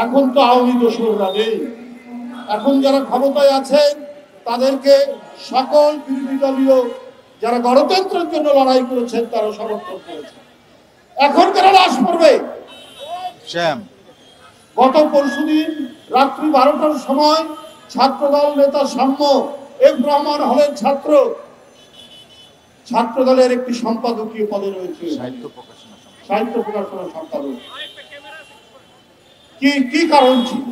এখন তো আওয়ামী দোসররা নেই, এখন যারা ক্ষমতায় আছেন তাদেরকে সকল বিরোধী দলীয় যারা গণতন্ত্রের জন্য লড়াই করেছেন তারা সমর্থন করেছেন। এখন কারা লাশ পড়বে? গত পরশুদিন রাত্রি 12টার সময় ছাত্রদল নেতা সাম্য এফ রহমান হলের ছাত্রদলের একটি সম্পাদকীয় পদে রয়েছে, সাহিত্য প্রকাশনা সম্পাদক। কি কারণ ছিল?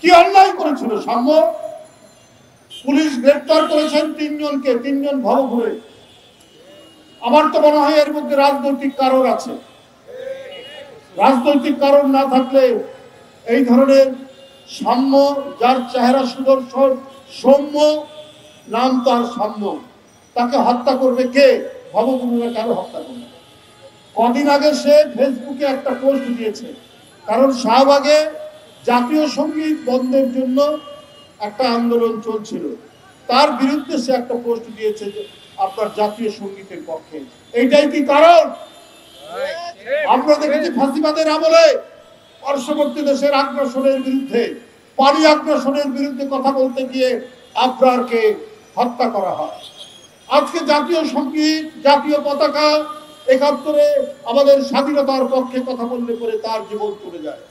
কি অন্যায় করেছিল সাম্য? পুলিশ গ্রেফতার করেছেন 3 জনকে, 3 জন ভবঘুরে। আমার তো মনে হয় এর মধ্যে রাজনৈতিক কারণ আছে। রাজনৈতিক কারণ না থাকলে এই ধরনের সাম্য, যার চেহারা সুদর্শন, সৌম্য, নাম তার সাম্য, তাকে হত্যা করবে কে? ভবঘুরেরা কেন হত্যা করবে? কদিন আগে সে ফেসবুকে একটা পোস্ট দিয়েছে, কারণ শাহবাগে জাতীয় সঙ্গীত বন্ধের জন্য একটা আন্দোলন চলছিল, তার বিরুদ্ধে সে একটা পোস্ট দিয়েছে যে আপনার জাতীয় সঙ্গীতের পক্ষে। এইটাই কি কারণ? আমরা দেখেছি ফাঁসিবাদের আমলে পার্শ্ববর্তী দেশের আগ্রাসনের বিরুদ্ধে, পানি আগ্রাসনের বিরুদ্ধে কথা বলতে গিয়ে আবরারকে হত্যা করা হয়। আজকে জাতীয় সঙ্গীত, জাতীয় পতাকা, ৭১ আমাদের স্বাধীনতার পক্ষে কথা বললে পরে তার জীবন চলে যায়।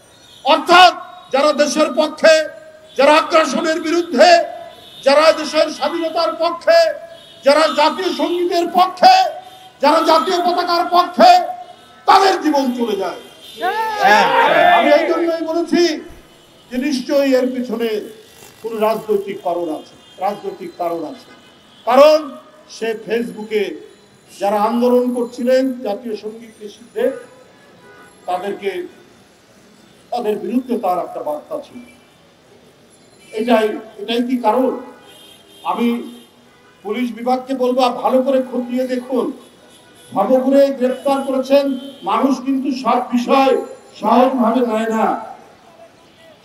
অর্থাৎ যারা দেশের পক্ষে, যারা আগ্রাসনের বিরুদ্ধে, যারা দেশের স্বাধীনতার পক্ষে, যারা জাতীয় সঙ্গীতের পক্ষে, যারা জাতীয় পতাকার পক্ষে, তাদের জীবন চলে যায়। আমি এই জন্যই বলেছি যে নিশ্চয়ই এর পিছনে কোন রাজনৈতিক কারণ আছে। কারণ সে ফেসবুকে যারা আন্দোলন করছিলেন জাতীয় সঙ্গীত নিষিদ্ধে, তাদের বিরুদ্ধে তার একটা বার্তা ছিল। এটাই কি কারণ? আমি পুলিশ বিভাগকে বলবো, ভালো করে খতিয়ে দেখুন। ভবঘুরে গ্রেফতার করেছেন মানুষ, কিন্তু সব বিষয় সহজভাবে নেয় না।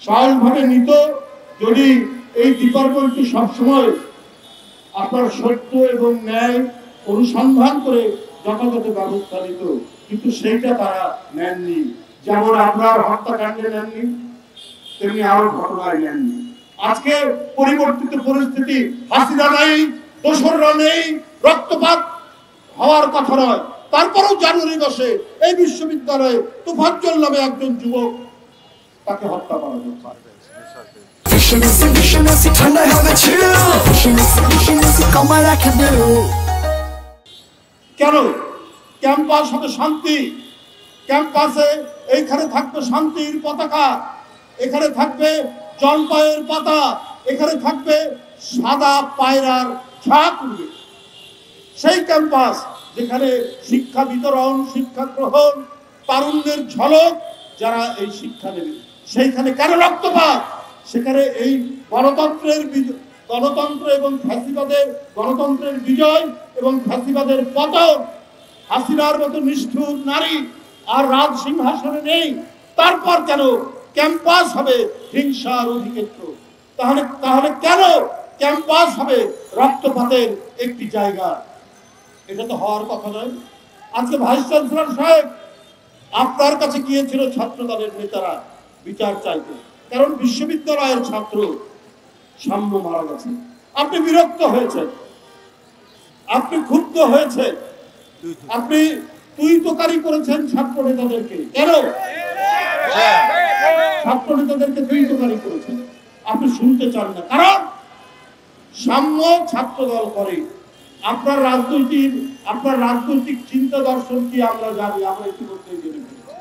সহজভাবে নিত যদি এই ডিপার্টমেন্টটি সবসময় আপনার সত্য এবং ন্যায় অনুসন্ধান করে যথাযথ ব্যবস্থা নিত, কিন্তু সেইটা তারা নেননি। যেমন আপনার হত্যাকাণ্ডে নেননি, তেমনি আরো ঘটনায় নেননি। আজকে পরিবর্তিত পরিস্থিতি, হাসিনা নেই, দোসররা নেই, রক্তপাত হওয়ার কথা নয়, তারপরেও জানুয়ারি মাসে এই বিশ্ববিদ্যালয়ে তোফাজ্জল নামে একজন যুবক, তাকে হত্যা করা হয়েছে। কেন? ক্যাম্পাস হবে শান্তি, ক্যাম্পাসে এইখানে থাকবে শান্তির পতাকা, এখানে থাকবে জলপাইয়ের পাতা, এখানে থাকবে সাদা পায়রার ঝাঁক উঠবে। সেই ক্যাম্পাস যেখানে শিক্ষা বিতরণ, শিক্ষা গ্রহণ, তারুণ্যের ঝলক, যারা এই শিক্ষা নেবে, সেইখানে কেন রক্তপাত? সেখানে এই গণতন্ত্র এবং ফ্যাসিবাদের, গণতন্ত্রের বিজয় এবং ফ্যাসিবাদের পতন, হাসিনার মতো নিষ্ঠুর নারী আর রাজ সিংহাসনে নেই, তারপর কেন ক্যাম্পাস হবে হিংসার অধিক্ষেত্র? তাহলে কেন ক্যাম্পাস হবে রক্তপাতের একটি জায়গা? এটা তো হওয়ার কথা নয়। আজকে ভাইস চ্যান্সেলর সাহেব আপনার কাছে গিয়েছিল ছাত্র দলের নেতারা বিচার চাইতে, কারণ বিশ্ববিদ্যালয়ের ছাত্র সাম্য মারা গেছে। আপনি বিরক্ত হয়েছেন, আপনি ক্ষুব্ধ হয়েছেন, আপনি তুই তোকারি করেছেন ছাত্র নেতাদেরকে। কেন ছাত্র নেতাদেরকে তুই তোকারি করেছেন? আপনি শুনতে চান না, কারণ সাম্য ছাত্র দল করে। আপনার রাজনৈতিক চিন্তা দর্শন কি আমরা জানি, আমরা ইতিমধ্যে জেনে ফেলেছি।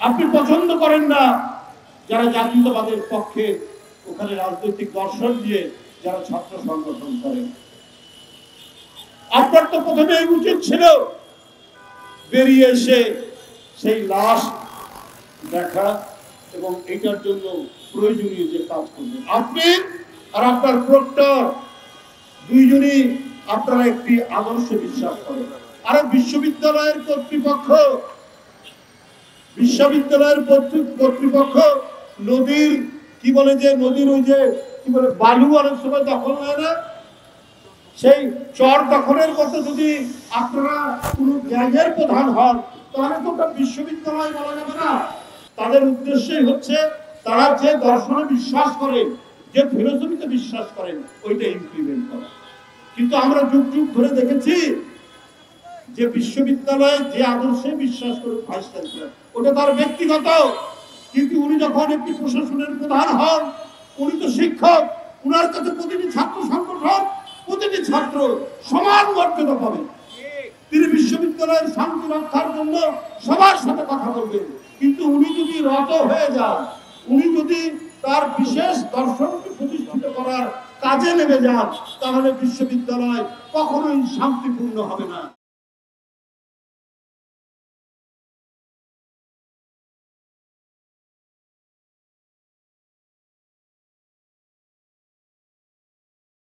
আপনি পছন্দ করেন না যারা জাতীয়তাবাদের পক্ষে ওখানে রাজনৈতিক দর্শন দিয়ে যারা ছাত্র সংগঠন করেন। আপনার তো প্রথমে উচিত ছিল বেরিয়ে এসে সেই লাশ দেখা এবং এটার জন্য প্রয়োজনীয় যে কাজ করবেন। আপনি আর আপনার প্রক্টর দুইজনই আপনারা একটি আদর্শে বিশ্বাস করেন। আর বিশ্ববিদ্যালয়ের কর্তৃপক্ষ নদীর কি বলে, যে নদীর ওই যে কি বলে বালু অনেক সময় দখল হয় না, সেই চর দখলের মতো যদি আপনারা কোন গ্যাংয়ের প্রধান হন, তাহলে তো ওটা বিশ্ববিদ্যালয় বলা যাবে না। তাদের উদ্দেশ্যই হচ্ছে তারা যে দর্শনে বিশ্বাস করেন, যে ফিলোসফিতে বিশ্বাস করেন, ওইটা ইমপ্লিমেন্ট করা। কিন্তু আমরা যুগ যুগ ধরে দেখেছি যে বিশ্ববিদ্যালয়ে যে আদর্শে বিশ্বাস করে ভাইস চ্যান্সেলর, ওটা তার ব্যক্তিগত। কিন্তু উনি যখন একটি প্রশাসনের প্রধান হন, উনি তো শিক্ষক, উনার কাছে প্রতিটি ছাত্র সংগঠন, প্রতিটি ছাত্র সমান মর্যাদা পাবে। তিনি বিশ্ববিদ্যালয়ের শান্তি রক্ষার জন্য সবার সাথে কথা বলবেন। কিন্তু উনি যদি রত হয়ে যান, উনি যদি তার বিশেষ দর্শনকে প্রতিষ্ঠিত করার কাজে নেমে যান, তাহলে বিশ্ববিদ্যালয় কখনোই শান্তিপূর্ণ হবে না।